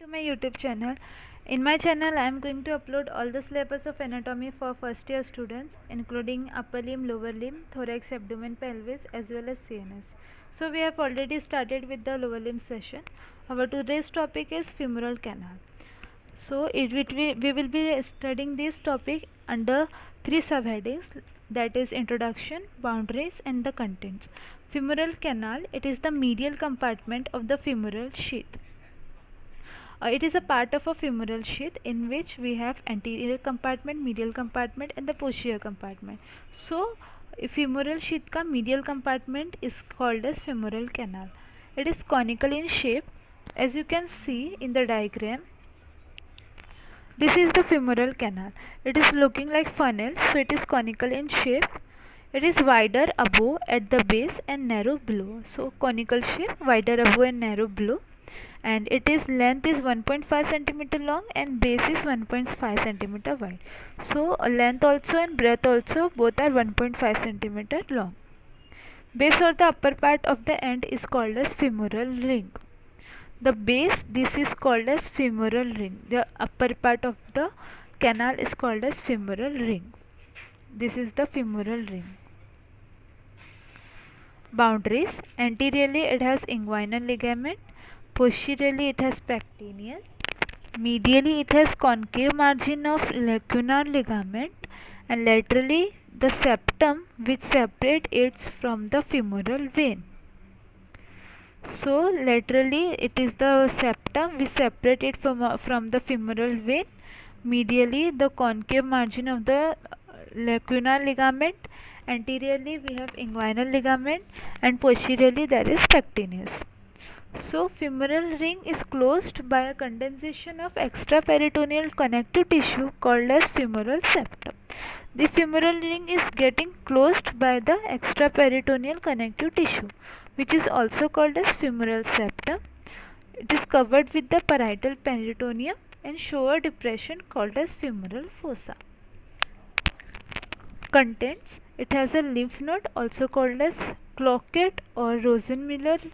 To my YouTube channel. In my channel I am going to upload all the syllabus of anatomy for first year students, including upper limb, lower limb, thorax, abdomen, pelvis, as well as CNS. So we have already started with the lower limb session. Our today's topic is femoral canal. So we will be studying this topic under three subheadings, that is introduction, boundaries, and the contents. Femoral canal, it is the medial compartment of the femoral sheath. It is a part of a femoral sheath in which we have anterior compartment, medial compartment, and the posterior compartment. So femoral sheath ka medial compartment is called as femoral canal. It is conical in shape. As you can see in the diagram, this is the femoral canal. It is looking like funnel, so it is conical in shape. It is wider above at the base and narrow below. So conical shape, wider above and narrow below. And it is length is 1.5 centimeter long and base is 1.5 centimeter wide. So length also and breadth also both are 1.5 centimeter long. Base or the upper part of the end is called as femoral ring. The base, this is called as femoral ring. The upper part of the canal is called as femoral ring. This is the femoral ring. Boundaries. Anteriorly it has inguinal ligament. Posteriorly it has pectineus. Medially it has concave margin of lacunar ligament, and laterally the septum which separates it from the femoral vein. So laterally it is the septum which separates it from the femoral vein. Medially the concave margin of the lacunar ligament. Anteriorly we have inguinal ligament, and posteriorly there is pectineus. So femoral ring is closed by a condensation of extraperitoneal connective tissue called as femoral septum. The femoral ring is getting closed by the extraperitoneal connective tissue, which is also called as femoral septum. It is covered with the parietal peritoneum and show a depression called as femoral fossa. Contents. It has a lymph node also called as cloquet or Rosenmiller.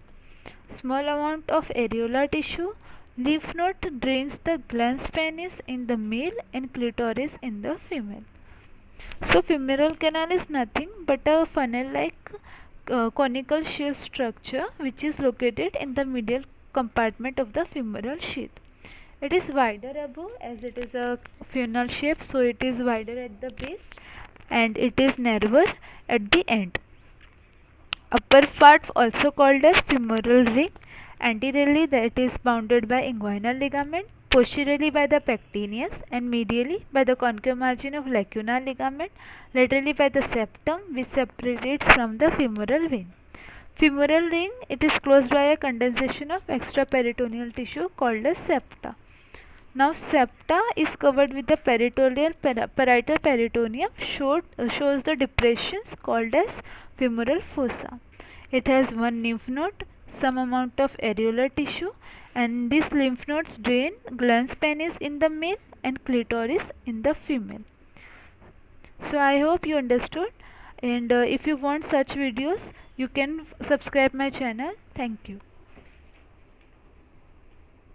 Small amount of areolar tissue. Lymph node drains the glans penis in the male and clitoris in the female. So femoral canal is nothing but a funnel-like conical shaped structure which is located in the medial compartment of the femoral sheath. It is wider above, as it is a funnel shape, so it is wider at the base and it is narrower at the end. Upper part also called as femoral ring. Anteriorly that is bounded by inguinal ligament, posteriorly by the pectineus, and medially by the concave margin of lacunar ligament, laterally by the septum which separates from the femoral vein. Femoral ring, it is closed by a condensation of extraperitoneal tissue called as septa. Now septa is covered with the parietal peritoneum, shows the depressions called as femoral fossa. It has one lymph node, some amount of areolar tissue, and these lymph nodes drain glans penis in the male and clitoris in the female. So I hope you understood, and if you want such videos you can subscribe my channel. Thank you.